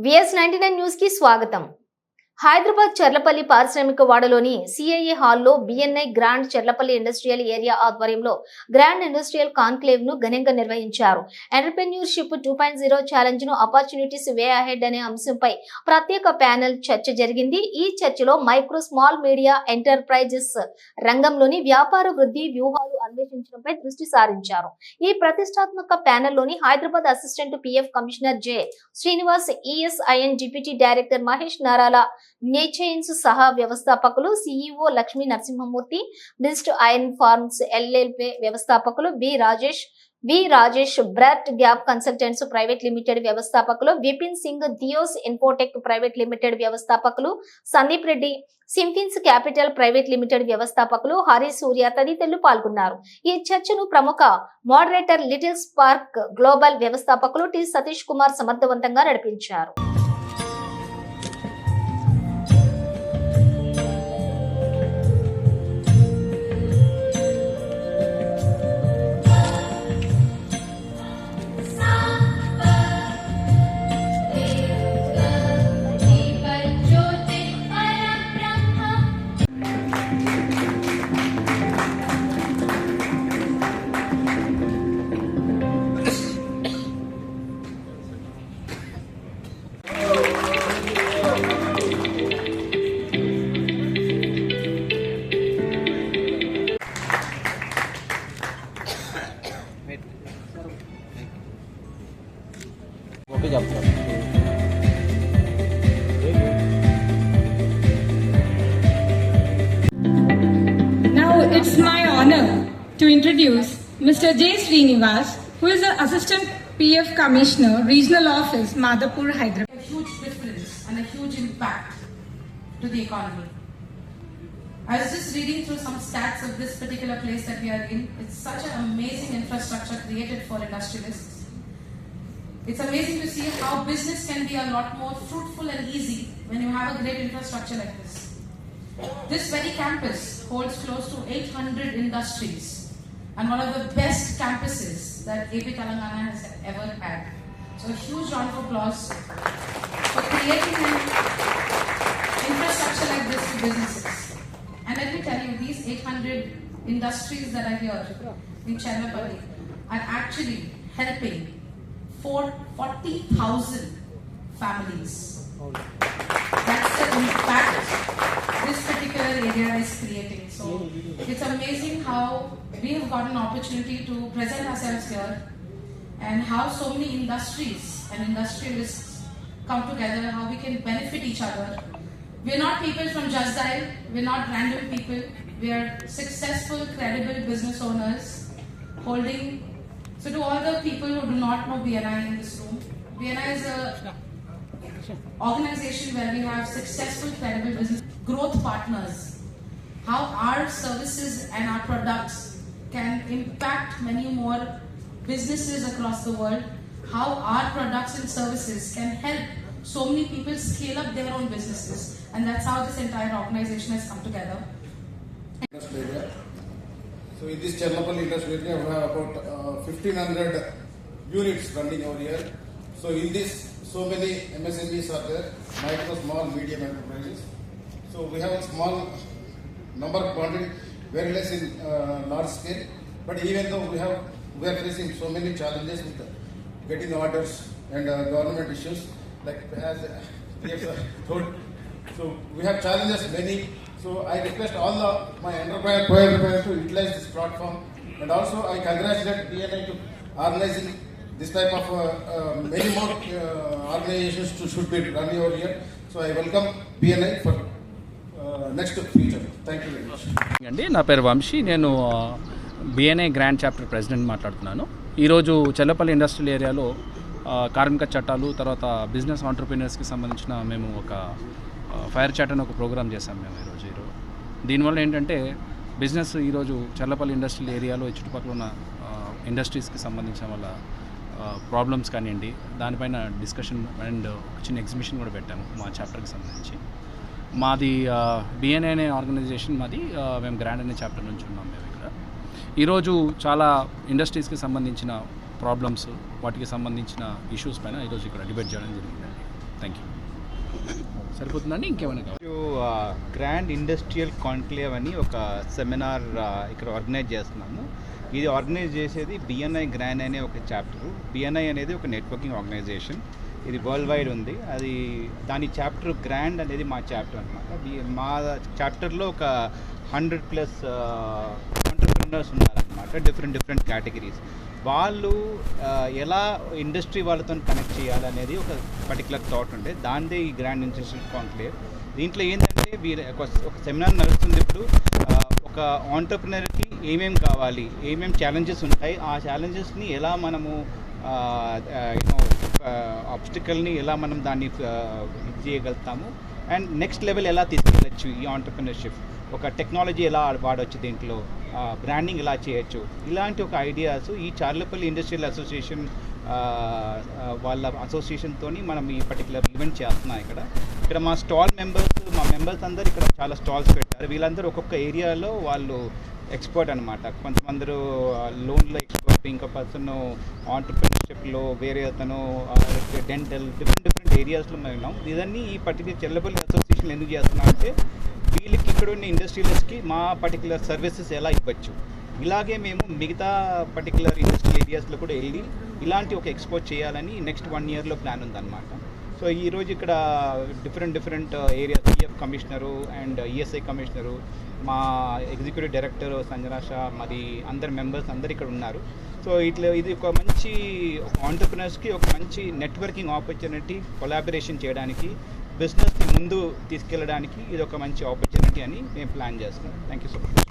VS99 news కి స్వాగతం. హైదరాబాద్ చర్లపల్లి పారిశ్రామిక వాడలోని సిఐఏ హాల్లో BNI grand Charlapalli industrial area ఆధ్వర్యంలో గ్రాండ్ ఇండస్ట్రియల్ కాన్క్లేవ్ ను ఘనంగా నిర్వహించారు. ఎంటర్‌ప్రెన్యూర్‌షిప్ 2.0 ఛాలెంజ్ ను ఆపర్చునిటీస్ వే అహెడ్ అనే అంశంపై ప్రత్యేక ప్యానెల్ చర్చ జరిగింది. ఈ చర్చలో మైక్రో స్మాల్ మీడియా ఎంటర్ప్రైజెస్ రంగంలోని వ్యాపార వృద్ధి వ్యూహాలు అన్వేషించడంపై దృష్టి సారించారు. ఈ ప్రతిష్టాత్మక ప్యానెల్లోని Hyderabad assistant PF commissioner J Srinivas, ESIN deputy director Mahesh Narala, నేచైన్స్ సహా వ్యవస్థాపకులు, సిఇఓ లక్ష్మీ నరసింహమూర్తి, బిస్ట్ ఐరన్ ఫార్మ్స్ ఎల్ఎల్పి వ్యవస్థాపకులు వి రాజేష్, బ్రాట్ గ్యాప్ కన్సల్టెంట్స్ ప్రైవేట్ లిమిటెడ్ వ్యవస్థాపకులు, Vipin Singh, Theos Infotech private limited వ్యవస్థాపకులు, సందీప్ రెడ్డి, సింఫిన్స్ క్యాపిటల్ ప్రైవేట్ లిమిటెడ్ వ్యవస్థాపకులు, హరి సూర్య తదితరులు పాల్గొన్నారు. ఈ చర్చను ప్రముఖ మోడరేటర్ లిటిల్ స్పార్క్ గ్లోబల్ వ్యవస్థాపకులు టి సతీష్ కుమార్ సమర్థవంతంగా నడిపించారు. Now it's my honor to introduce Mr. J. Srinivas, who is the Assistant PF Commissioner, Regional Office, Madhapur, Hyderabad. A huge difference and a huge impact to the economy. I was just reading through some stats of this particular place that we are in. It's such an amazing infrastructure created for industrialists. It's amazing to see how business can be a lot more fruitful and easy when you have a great infrastructure like this. This very campus holds close to 800 industries and one of the best campuses that AP Telangana has ever had. So a huge round of applause for creating an infrastructure like this for businesses. And let me tell you, these 800 industries that are here in Chernapalli are actually helping 40,000 families. That's the impact this particular area is creating. So it's amazing how we have got an opportunity to present ourselves here and how so many industries and industrialists come together, how we can benefit each other. We're not people from Just Dial, we're not random people, we are successful, credible business owners holding. So to all the people who do not know BNI in this room, BNI is a organization where we have successful, credible business growth partners. How our services and our products can impact many more businesses across the world. How our products and services can help so many people scale up their own businesses. And that's how this entire organization has come together. So in this Chernapalli industrial area, we have about 1,500 units running over here. So in this, so many MSMEs are there, micro, small, medium enterprises. So we have a small number quantity, very less in large scale. But even though we are facing so many challenges with getting orders and government issues, like as told. So we have challenges many. So I request all my enterprise to utilize this platform, and also I congratulate BNI to organizing this type of many more organizations should be running over here. So I welcome BNI for next future. Thank you very much. అండి, నా పేరు వంశీ. నేను BNI grand chapter president మాట్లాడుతున్నాను. ఈరోజు Cherlapalli industrial ఏరియాలో కార్మిక చట్టాలు, తర్వాత బిజినెస్ ఆంటర్ప్రీనర్స్కి సంబంధించిన మేము ఒక ఫైర్ చాట్ అని ఒక ప్రోగ్రామ్ చేశాం మేము ఈరోజు. దీనివల్ల ఏంటంటే బిజినెస్ ఈరోజు చర్లపల్లి ఇండస్ట్రియల్ ఏరియాలో చుట్టుపక్కల ఉన్న ఇండస్ట్రీస్కి సంబంధించిన వాళ్ళ ప్రాబ్లమ్స్ కానివ్వండి, దానిపైన డిస్కషన్ అండ్ చిన్న ఎగ్జిబిషన్ కూడా పెట్టాము మా చాప్టర్కి సంబంధించి. మాది బిఎన్ఐ అనే ఆర్గనైజేషన్, మాది మేము గ్రాండ్ అనే చాప్టర్ నుంచి ఉన్నాం మేము ఇక్కడ. ఈరోజు చాలా ఇండస్ట్రీస్కి సంబంధించిన ప్రాబ్లమ్స్, వాటికి సంబంధించిన ఇష్యూస్ పైన ఈరోజు ఇక్కడ డిబేట్ చేయడం జరిగిందండి. Thank you. సరిపోతుందండి, ఇంకేమైనా కావాలి? గ్రాండ్ ఇండస్ట్రియల్ కాన్క్లేవ్ అని ఒక సెమినార్ ఇక్కడ ఆర్గనైజ్ చేస్తున్నాము. ఇది ఆర్గనైజ్ చేసేది బిఎన్ఐ గ్రాండ్ అనే ఒక చాప్టర్. బిఎన్ఐ అనేది ఒక నెట్వర్కింగ్ ఆర్గనైజేషన్, ఇది వరల్డ్ వైడ్ ఉంది. అది దాని చాప్టర్ గ్రాండ్ అనేది మా చాప్టర్ అనమాట. మా చాప్టర్లో ఒక 100+ ఆంటర్‌ప్రెన్యూర్స్ ఉన్నారనమాట, డిఫరెంట్ కేటగిరీస్. వాళ్ళు ఎలా ఇండస్ట్రీ వాళ్ళతో కనెక్ట్ చేయాలనేది ఒక పర్టికులర్ థాట్ ఉండే, దానిదే ఈ గ్రాండ్ ఇండస్ట్రియల్ కాన్క్లేవ్. దీంట్లో ఏంటంటే ఒక సెమినార్ నడుస్తుంది ఇప్పుడు. ఒక ఆంటర్‌ప్రెన్యూర్కి ఏమేమి కావాలి, ఏమేమి ఛాలెంజెస్ ఉంటాయి, ఆ ఛాలెంజెస్ని ఎలా మనము ఆబ్స్టికల్ని ఎలా మనం దాన్ని ఇది చేయగలుగుతాము, అండ్ నెక్స్ట్ లెవెల్ ఎలా తీసుకెళ్ళచ్చు ఈ ఆంటర్‌ప్రెన్యూర్షిప్. ఒక టెక్నాలజీ ఎలా వాడవచ్చు, దీంట్లో బ్రాండింగ్ ఎలా చేయొచ్చు, ఇలాంటి ఒక ఐడియాస్ ఈ చార్లపల్లి ఇండస్ట్రియల్ అసోసియేషన్ వాళ్ళ అసోసియేషన్తో మనం ఈ పర్టికులర్ ఈవెంట్ చేస్తున్నాం. ఇక్కడ మా మెంబర్స్ అందరూ ఇక్కడ చాలా స్టాల్స్ పెట్టారు. వీళ్ళందరూ ఒక్కొక్క ఏరియాలో వాళ్ళు ఎక్స్పర్ట్ అనమాట. కొంతమంది లోన్లో ఎక్స్పర్ట్, ఇంకో పర్సన్ ఆంటర్‌ప్రెన్యూర్షిప్లో, వేరే అతను డెంటల్, డిఫరెంట్ ఏరియాస్లో మేము ఉన్నాం. ఇదన్నీ ఈ పర్టికులర్ చెర్లపల్లి అసోసియేషన్ ఎందుకు చేస్తున్నాం అంటే వీళ్ళకి ఇక్కడ ఉన్న ఇండస్ట్రియలిస్ట్కి మా పర్టికులర్ సర్వీసెస్ ఎలా ఇవ్వచ్చు. ఇలాగే మేము మిగతా పర్టికులర్ ఇండస్ట్రియల్ ఏరియాస్లో కూడా వెళ్ళి ఇలాంటి ఒక ఎక్స్పోర్ట్ చేయాలని నెక్స్ట్ 1 yearలో ప్లాన్ ఉందన్నమాట. సో ఈరోజు ఇక్కడ different areas, PF commissioner and ESI commissioner, మా ఎగ్జిక్యూటివ్ డైరెక్టర్ సంజనా షా, మరి అందరు మెంబర్స్ అందరు ఇక్కడ ఉన్నారు. సో ఇది ఒక మంచి ఆంటర్‌ప్రెన్యూర్స్కి ఒక మంచి నెట్వర్కింగ్ ఆపర్చునిటీ, కొలాబరేషన్ చేయడానికి, బిజినెస్ని ముందు తీసుకెళ్ళడానికి ఇది ఒక మంచి ఆపర్చునిటీ అని మేము ప్లాన్ చేస్తున్నాం. Thank you so much.